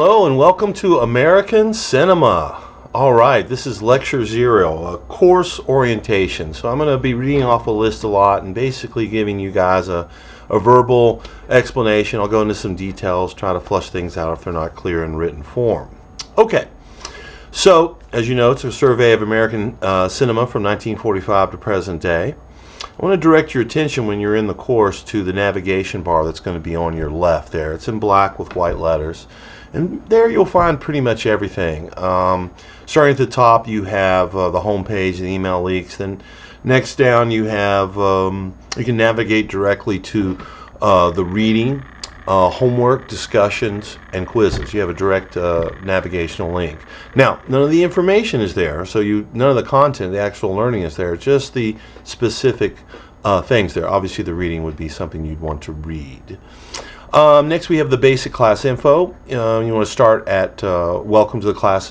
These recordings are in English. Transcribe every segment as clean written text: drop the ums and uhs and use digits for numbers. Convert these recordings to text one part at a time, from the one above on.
Hello and welcome to American Cinema. All right, this is Lecture Zero, a course orientation. So I'm going to be reading off a list a lot and basically giving you guys a verbal explanation. I'll go into some details, try to flush things out if they're not clear in written form. Okay, so as you know, it's a survey of American cinema from 1945 to present day. I want to direct your attention when you're in the course to the navigation bar that's going to be on your left there. It's in black with white letters. And there you'll find pretty much everything. Starting at the top, you have the home page, the email leaks. Then next down, you have you can navigate directly to the reading, homework, discussions, and quizzes. You have a direct navigational link. Now, none of the information is there, so none of the content, the actual learning is there. Just the specific things there. Obviously, the reading would be something you'd want to read. Next, we have the basic class info. You want to start at welcome to the class,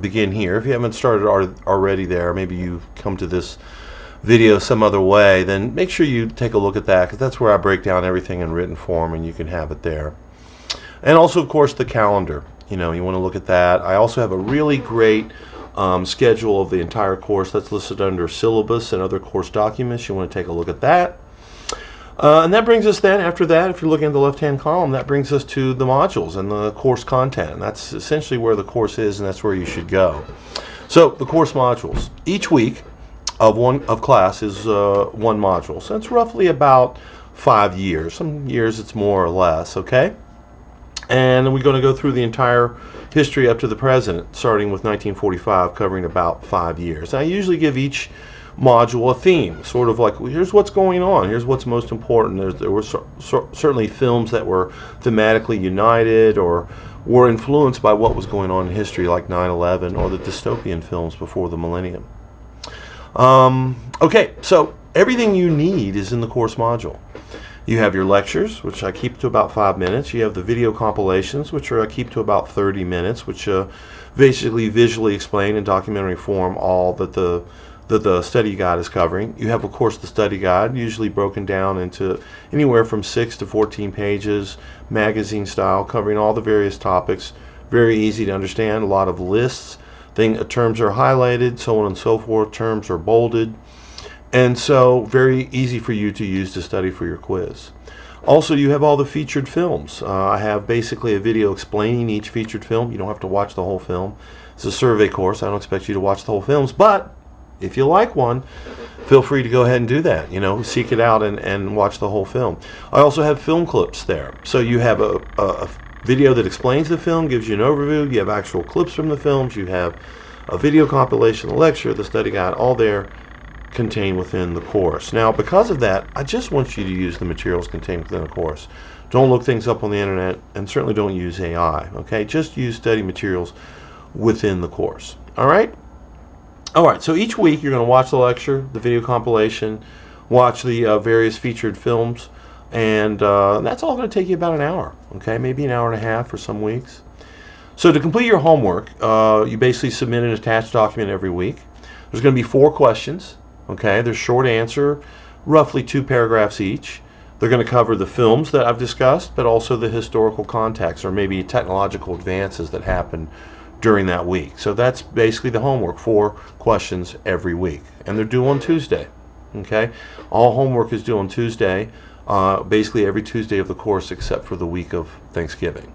begin here. If you haven't started already there, maybe you've come to this video some other way, then make sure you take a look at that, because that's where I break down everything in written form and you can have it there. And also, of course, the calendar. You want to look at that. I also have a really great schedule of the entire course that's listed under syllabus and other course documents. You want to take a look at that. And that brings us then, after that, if you're looking at the left-hand column, that brings us to the modules and the course content. And that's essentially where the course is, and that's where you should go. So the course modules. Each week of class is one module. So it's roughly about 5 years. Some years it's more or less, okay? And we're going to go through the entire history up to the present, starting with 1945, covering about 5 years. I usually give each module a theme, sort of like, here's what's going on, here's what's most important. There were certainly films that were thematically united or were influenced by what was going on in history, like 9/11 or the dystopian films before the millennium. Okay, so everything you need is in the course module. You have your lectures, which I keep to about 5 minutes. You have the video compilations, which I keep to about 30 minutes, which basically visually explain in documentary form all that the study guide is covering. You have, of course, the study guide, usually broken down into anywhere from 6 to 14 pages, magazine style, covering all the various topics. Very easy to understand, a lot of lists. Terms are highlighted, so on and so forth. Terms are bolded. And so very easy for you to use to study for your quiz. Also, you have all the featured films. I have basically a video explaining each featured film. You don't have to watch the whole film. It's a survey course. I don't expect you to watch the whole films, but if you like one, feel free to go ahead and do that. Seek it out and watch the whole film. I also have film clips there. So you have a video that explains the film, gives you an overview. You have actual clips from the films. You have a video compilation, the lecture, the study guide, all there contained within the course. Now, because of that, I just want you to use the materials contained within the course. Don't look things up on the internet, and certainly don't use AI. Okay, just use study materials within the course. All right. So each week you're going to watch the lecture, the video compilation, watch the various featured films, and that's all going to take you about an hour, okay? Maybe an hour and a half for some weeks. So to complete your homework, you basically submit an attached document every week. There's going to be 4 questions, okay? There's short answer, roughly 2 paragraphs each. They're going to cover the films that I've discussed, but also the historical context or maybe technological advances that happened during that week. So that's basically the homework, 4 questions every week, and they're due on Tuesday. Okay, all homework is due on Tuesday, basically every Tuesday of the course except for the week of Thanksgiving.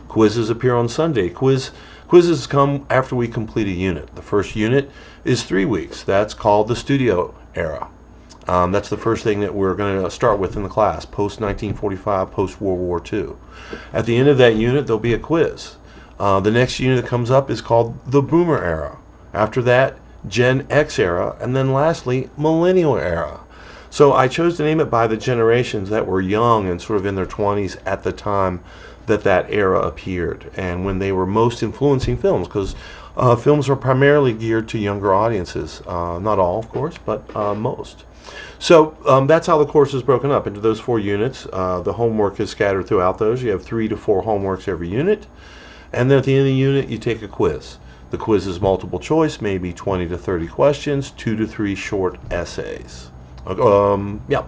Quizzes appear on Sunday. Quizzes come after we complete a unit. The first unit is 3 weeks. That's called the studio era. That's the first thing that we're going to start with in the class, post 1945, post World War II. At the end of that unit, there'll be a quiz. The next unit that comes up is called the Boomer Era. After that, Gen X Era, and then lastly, Millennial Era. So I chose to name it by the generations that were young and sort of in their 20s at the time that era appeared, and when they were most influencing films, because films are primarily geared to younger audiences. Not all, of course, but most. So that's how the course is broken up into those 4 units. The homework is scattered throughout those. You have 3 to 4 homeworks every unit. And then at the end of the unit, you take a quiz. The quiz is multiple choice, maybe 20 to 30 questions, 2 to 3 short essays. Yeah.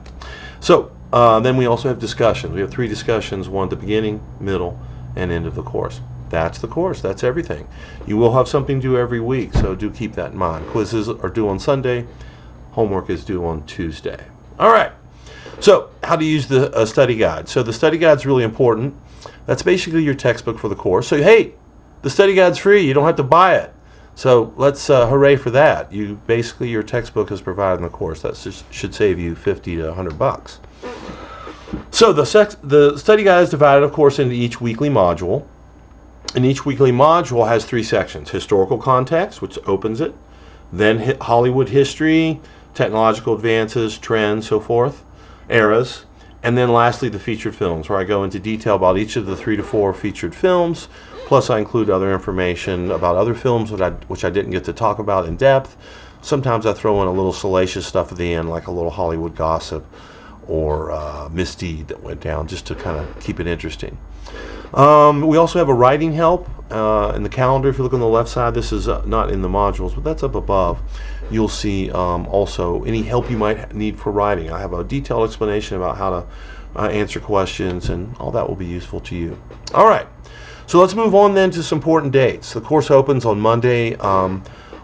So then we also have discussions. We have 3 discussions, one at the beginning, middle, and end of the course. That's the course. That's everything. You will have something due every week, so do keep that in mind. Quizzes are due on Sunday. Homework is due on Tuesday. All right. So how to use the study guide. So the study guide is really important. That's basically your textbook for the course. So hey, the study guide's free. You don't have to buy it. So let's hooray for that. You basically, your textbook is provided in the course. That should save you $50 to $100. So the study guide is divided, of course, into each weekly module. And each weekly module has 3 sections: historical context, which opens it, then Hollywood history, technological advances, trends, so forth, eras, and then lastly the featured films, where I go into detail about each of the 3 to 4 featured films, plus I include other information about other films which I didn't get to talk about in depth. Sometimes I throw in a little salacious stuff at the end, like a little Hollywood gossip or misdeed that went down, just to kind of keep it interesting. We also have a writing help in the calendar. If you look on the left side, this is not in the modules, but that's up above. You'll see also any help you might need for writing. I have a detailed explanation about how to answer questions, and all that will be useful to you. All right, so let's move on then to some important dates. The course opens on Monday,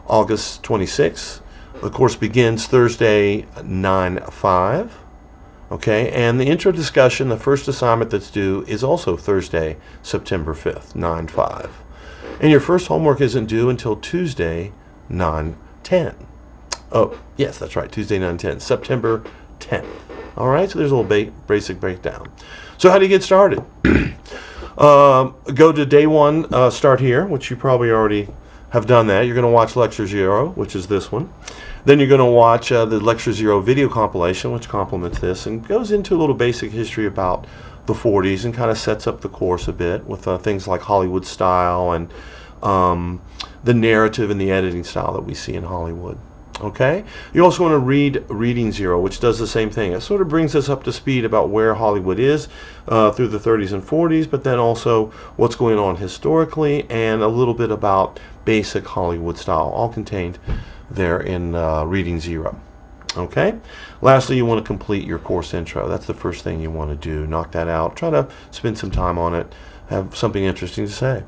August 26th. The course begins Thursday, 9/5. Okay, and the intro discussion, the first assignment that's due, is also Thursday, September 5th, 9/5. And your first homework isn't due until Tuesday, 9/10. Oh, yes, that's right, Tuesday, 9/10, September 10th. All right, so there's a little basic breakdown. So how do you get started? Go to day 1, start here, which you probably already have done that. You're going to watch Lecture 0, which is this one. Then you're going to watch the Lecture 0 video compilation, which complements this and goes into a little basic history about the 40s and kind of sets up the course a bit with things like Hollywood style and the narrative and the editing style that we see in Hollywood. Okay? You also want to read Reading Zero, which does the same thing. It sort of brings us up to speed about where Hollywood is through the 30s and 40s, but then also what's going on historically and a little bit about basic Hollywood style, all contained there in Reading Zero. Okay? Lastly, you want to complete your course intro. That's the first thing you want to do. Knock that out. Try to spend some time on it. Have something interesting to say.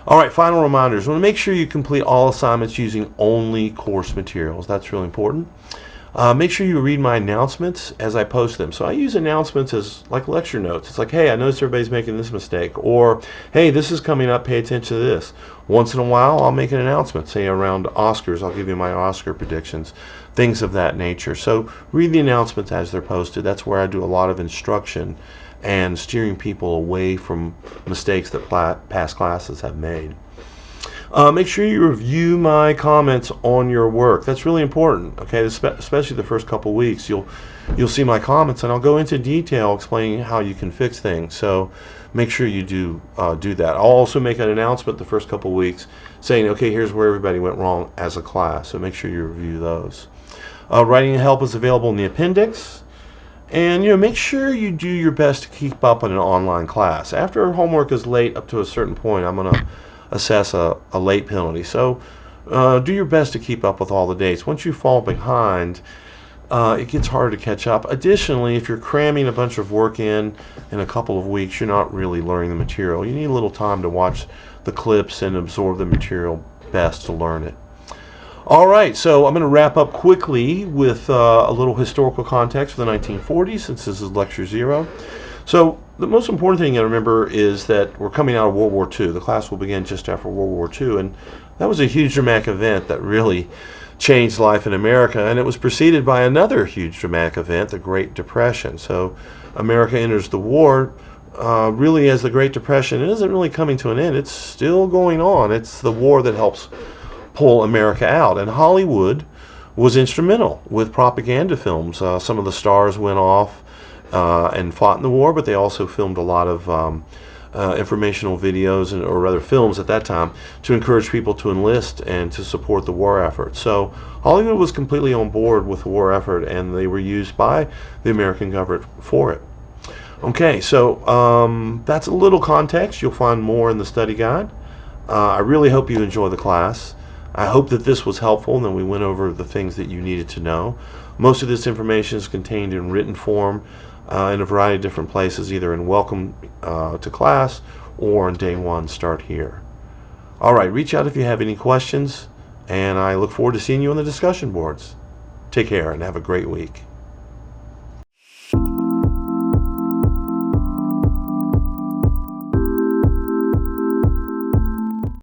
All right, final reminders. You want to make sure you complete all assignments using only course materials. That's really important. Make sure you read my announcements as I post them. So I use announcements as like lecture notes. It's like, hey, I noticed everybody's making this mistake. Or, hey, this is coming up, pay attention to this. Once in a while, I'll make an announcement. Say around Oscars, I'll give you my Oscar predictions, things of that nature. So read the announcements as they're posted. That's where I do a lot of instruction and steering people away from mistakes that past classes have made. Make sure you review my comments on your work. That's really important. Okay, especially the first couple weeks. You'll see my comments, and I'll go into detail explaining how you can fix things. So make sure you do that. I'll also make an announcement the first couple weeks saying, okay, here's where everybody went wrong as a class. So make sure you review those. Writing help is available in the appendix. And make sure you do your best to keep up on an online class. After homework is late up to a certain point, I'm going to assess a late penalty. So do your best to keep up with all the dates. Once you fall behind, it gets harder to catch up. Additionally, if you're cramming a bunch of work in a couple of weeks, you're not really learning the material. You need a little time to watch the clips and absorb the material best to learn it. All right, so I'm going to wrap up quickly with a little historical context for the 1940s, since this is Lecture 0. So the most important thing to remember is that we're coming out of World War II. The class will begin just after World War II, and that was a huge dramatic event that really changed life in America, and it was preceded by another huge dramatic event, the Great Depression. So America enters the war really as the Great Depression. It isn't really coming to an end. It's still going on. It's the war that helps pull America out, and Hollywood was instrumental with propaganda films. Some of the stars went off and fought in the war, but they also filmed a lot of informational videos, or rather films at that time, to encourage people to enlist and to support the war effort. So Hollywood was completely on board with the war effort, and they were used by the American government for it. Okay, so that's a little context. You'll find more in the study guide. I really hope you enjoy the class. I hope that this was helpful and that we went over the things that you needed to know. Most of this information is contained in written form in a variety of different places, either in Welcome to Class or in Day 1 Start Here. All right, reach out if you have any questions, and I look forward to seeing you on the discussion boards. Take care and have a great week.